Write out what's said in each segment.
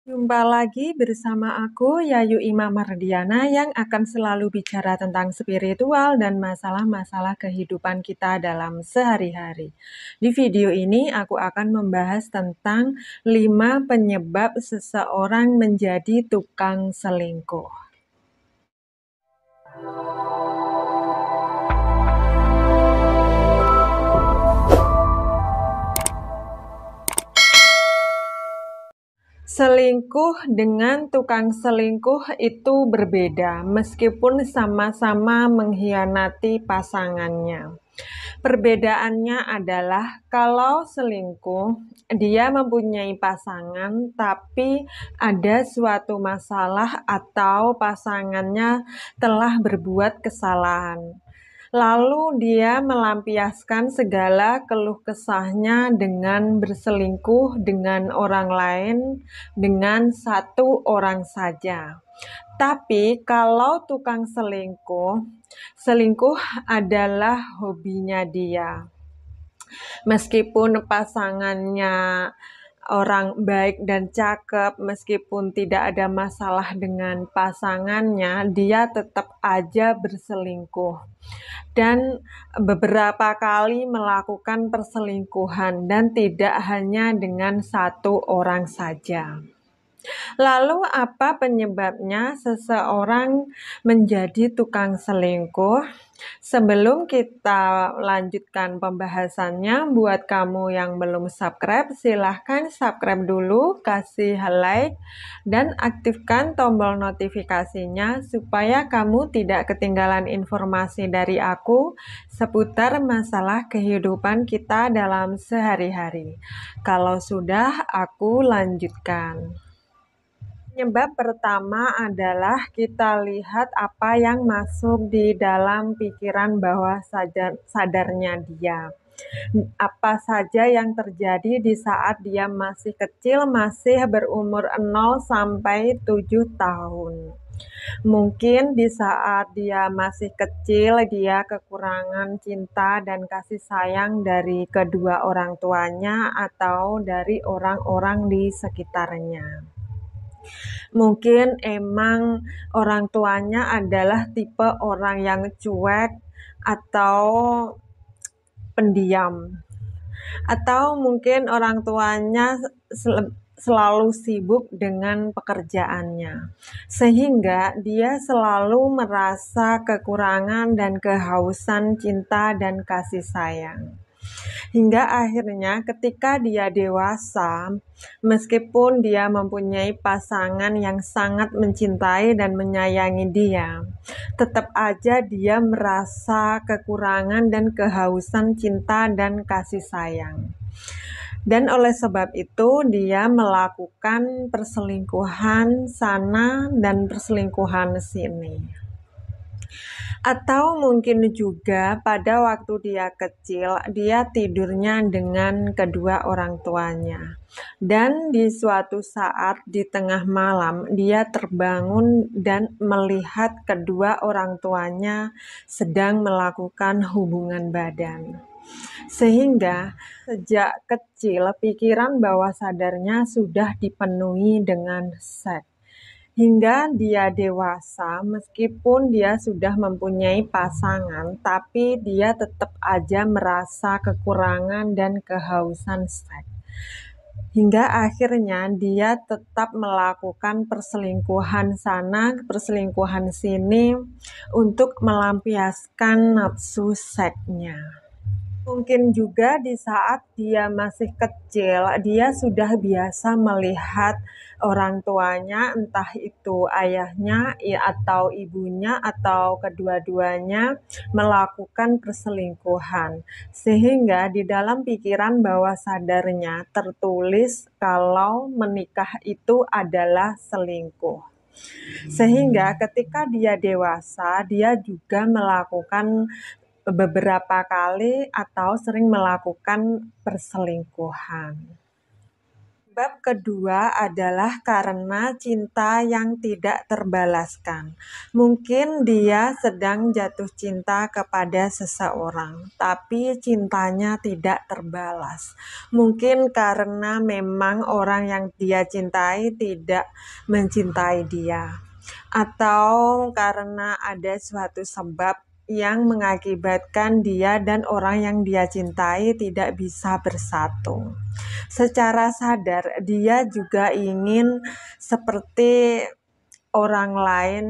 Jumpa lagi bersama aku, Yayu Ima Mardiana, yang akan selalu bicara tentang spiritual dan masalah-masalah kehidupan kita dalam sehari-hari. Di video ini, aku akan membahas tentang 5 penyebab seseorang menjadi tukang selingkuh. Selingkuh dengan tukang selingkuh itu berbeda, meskipun sama-sama mengkhianati pasangannya. Perbedaannya adalah kalau selingkuh, dia mempunyai pasangan, tapi ada suatu masalah atau pasangannya telah berbuat kesalahan. Lalu dia melampiaskan segala keluh kesahnya dengan berselingkuh dengan orang lain, dengan satu orang saja. Tapi kalau tukang selingkuh, selingkuh adalah hobinya dia. Meskipun pasangannya orang baik dan cakep, meskipun tidak ada masalah dengan pasangannya, dia tetap aja berselingkuh. Dan beberapa kali melakukan perselingkuhan, dan tidak hanya dengan satu orang saja. Lalu apa penyebabnya seseorang menjadi tukang selingkuh? Sebelum kita lanjutkan pembahasannya, buat kamu yang belum subscribe, silahkan subscribe dulu, kasih like, dan aktifkan tombol notifikasinya supaya kamu tidak ketinggalan informasi dari aku seputar masalah kehidupan kita dalam sehari-hari. Kalau sudah, aku lanjutkan. Penyebab pertama adalah kita lihat apa yang masuk di dalam pikiran bawah sadarnya dia. Apa saja yang terjadi di saat dia masih kecil, masih berumur 0 sampai 7 tahun. Mungkin di saat dia masih kecil, dia kekurangan cinta dan kasih sayang dari kedua orang tuanya atau dari orang-orang di sekitarnya. Mungkin emang orang tuanya adalah tipe orang yang cuek atau pendiam. Atau mungkin orang tuanya selalu sibuk dengan pekerjaannya, sehingga dia selalu merasa kekurangan dan kehausan cinta dan kasih sayang. Hingga akhirnya ketika dia dewasa, meskipun dia mempunyai pasangan yang sangat mencintai dan menyayangi dia, tetap aja dia merasa kekurangan dan kehausan cinta dan kasih sayang. Dan oleh sebab itu dia melakukan perselingkuhan sana dan perselingkuhan sini. Atau mungkin juga pada waktu dia kecil, dia tidurnya dengan kedua orang tuanya. Dan di suatu saat di tengah malam, dia terbangun dan melihat kedua orang tuanya sedang melakukan hubungan badan. Sehingga sejak kecil pikiran bawah sadarnya sudah dipenuhi dengan seks. Hingga dia dewasa, meskipun dia sudah mempunyai pasangan, tapi dia tetap aja merasa kekurangan dan kehausan seks. Hingga akhirnya dia tetap melakukan perselingkuhan sana, perselingkuhan sini untuk melampiaskan nafsu seksnya. Mungkin juga di saat dia masih kecil, dia sudah biasa melihat orang tuanya, entah itu ayahnya atau ibunya atau kedua-duanya melakukan perselingkuhan. Sehingga di dalam pikiran bawah sadarnya tertulis kalau menikah itu adalah selingkuh. Sehingga ketika dia dewasa, dia juga melakukan beberapa kali atau sering melakukan perselingkuhan. Bab kedua adalah karena cinta yang tidak terbalaskan. Mungkin dia sedang jatuh cinta kepada seseorang, tapi cintanya tidak terbalas. Mungkin karena memang orang yang dia cintai tidak mencintai dia, atau karena ada suatu sebab yang mengakibatkan dia dan orang yang dia cintai tidak bisa bersatu. Secara sadar, dia juga ingin seperti orang lain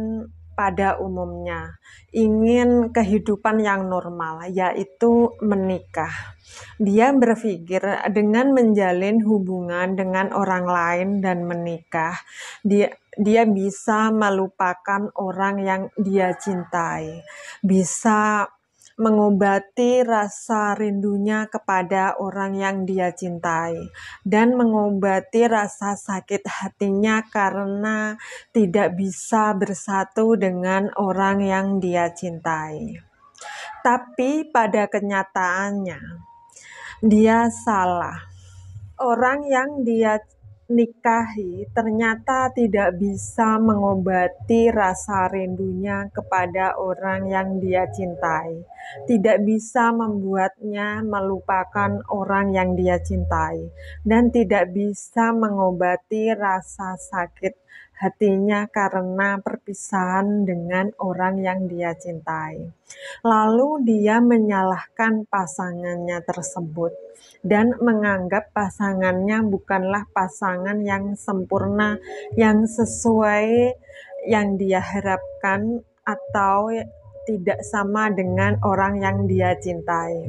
pada umumnya, ingin kehidupan yang normal, yaitu menikah. Dia berpikir dengan menjalin hubungan dengan orang lain dan menikah, dia bisa melupakan orang yang dia cintai, bisa mengobati rasa rindunya kepada orang yang dia cintai, dan mengobati rasa sakit hatinya karena tidak bisa bersatu dengan orang yang dia cintai. Tapi pada kenyataannya, dia salah. Orang yang dia nikahi ternyata tidak bisa mengobati rasa rindunya kepada orang yang dia cintai, tidak bisa membuatnya melupakan orang yang dia cintai, dan tidak bisa mengobati rasa sakit hatinya karena perpisahan dengan orang yang dia cintai. Lalu dia menyalahkan pasangannya tersebut dan menganggap pasangannya bukanlah pasangan yang sempurna, yang sesuai yang dia harapkan, atau tidak sama dengan orang yang dia cintai.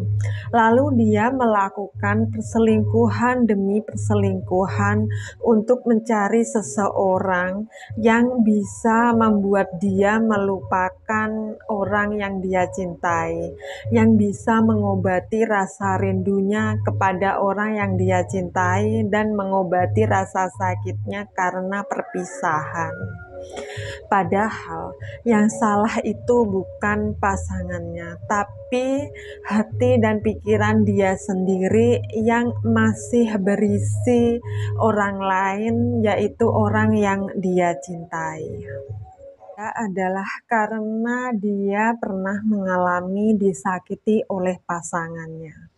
Lalu dia melakukan perselingkuhan demi perselingkuhan untuk mencari seseorang yang bisa membuat dia melupakan orang yang dia cintai, yang bisa mengobati rasa rindunya kepada orang yang dia cintai dan mengobati rasa sakitnya karena perpisahan. Padahal yang salah itu bukan pasangannya, tapi hati dan pikiran dia sendiri yang masih berisi orang lain, yaitu orang yang dia cintai. Adalah karena dia pernah mengalami disakiti oleh pasangannya.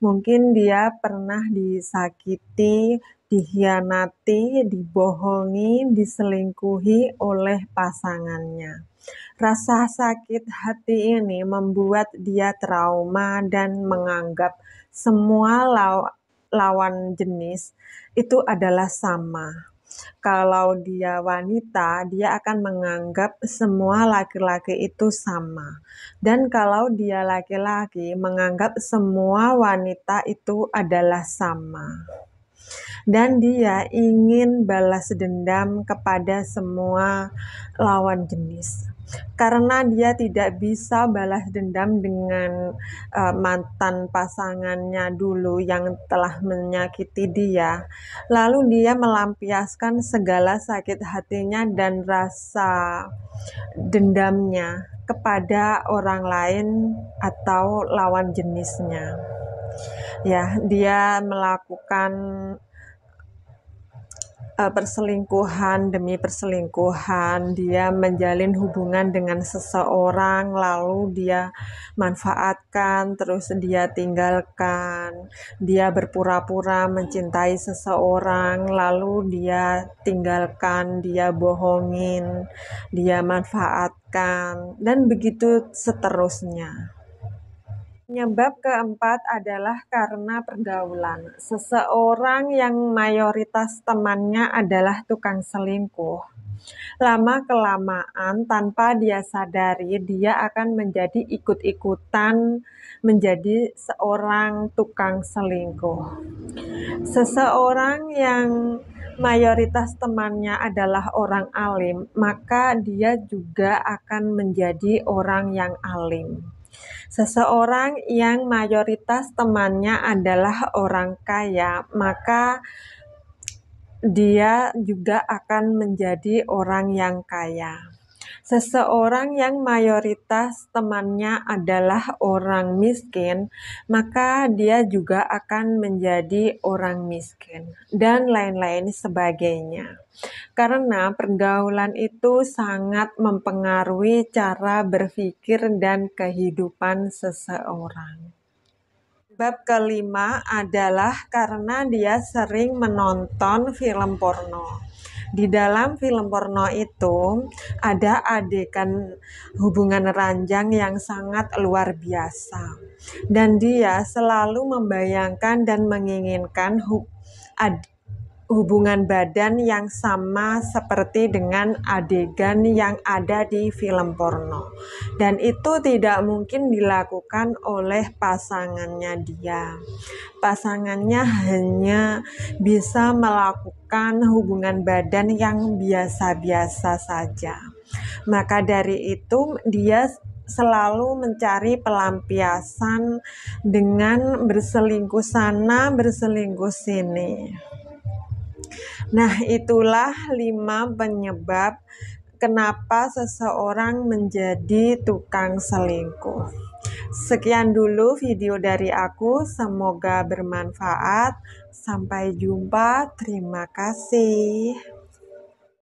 Mungkin dia pernah disakiti, dikhianati, dibohongi, diselingkuhi oleh pasangannya. Rasa sakit hati ini membuat dia trauma dan menganggap semua lawan jenis itu adalah sama. Kalau dia wanita, dia akan menganggap semua laki-laki itu sama. Dan kalau dia laki-laki, menganggap semua wanita itu adalah sama. Dan dia ingin balas dendam kepada semua lawan jenis. Karena dia tidak bisa balas dendam dengan mantan pasangannya dulu yang telah menyakiti dia, lalu dia melampiaskan segala sakit hatinya dan rasa dendamnya kepada orang lain atau lawan jenisnya. Ya, dia melakukan perselingkuhan demi perselingkuhan, dia menjalin hubungan dengan seseorang, lalu dia manfaatkan, terus dia tinggalkan, dia berpura-pura mencintai seseorang, lalu dia tinggalkan, dia bohongin, dia manfaatkan, dan begitu seterusnya. Penyebab keempat adalah karena pergaulan. Seseorang yang mayoritas temannya adalah tukang selingkuh, lama-kelamaan tanpa dia sadari, dia akan menjadi ikut-ikutan menjadi seorang tukang selingkuh. Seseorang yang mayoritas temannya adalah orang alim, maka dia juga akan menjadi orang yang alim. Seseorang yang mayoritas temannya adalah orang kaya, maka dia juga akan menjadi orang yang kaya. seseorang yang mayoritas temannya adalah orang miskin, maka dia juga akan menjadi orang miskin, dan lain-lain sebagainya. Karena pergaulan itu sangat mempengaruhi cara berpikir dan kehidupan seseorang. Bab kelima adalah karena dia sering menonton film porno. Di dalam film porno itu ada adegan hubungan ranjang yang sangat luar biasa. Dan dia selalu membayangkan dan menginginkan hubungan badan yang sama seperti dengan adegan yang ada di film porno, dan itu tidak mungkin dilakukan oleh pasangannya dia. Pasangannya hanya bisa melakukan hubungan badan yang biasa-biasa saja. Maka dari itu dia selalu mencari pelampiasan dengan berselingkuh sana, berselingkuh sini. Nah, itulah 5 penyebab kenapa seseorang menjadi tukang selingkuh. Sekian dulu video dari aku, semoga bermanfaat. Sampai jumpa, terima kasih.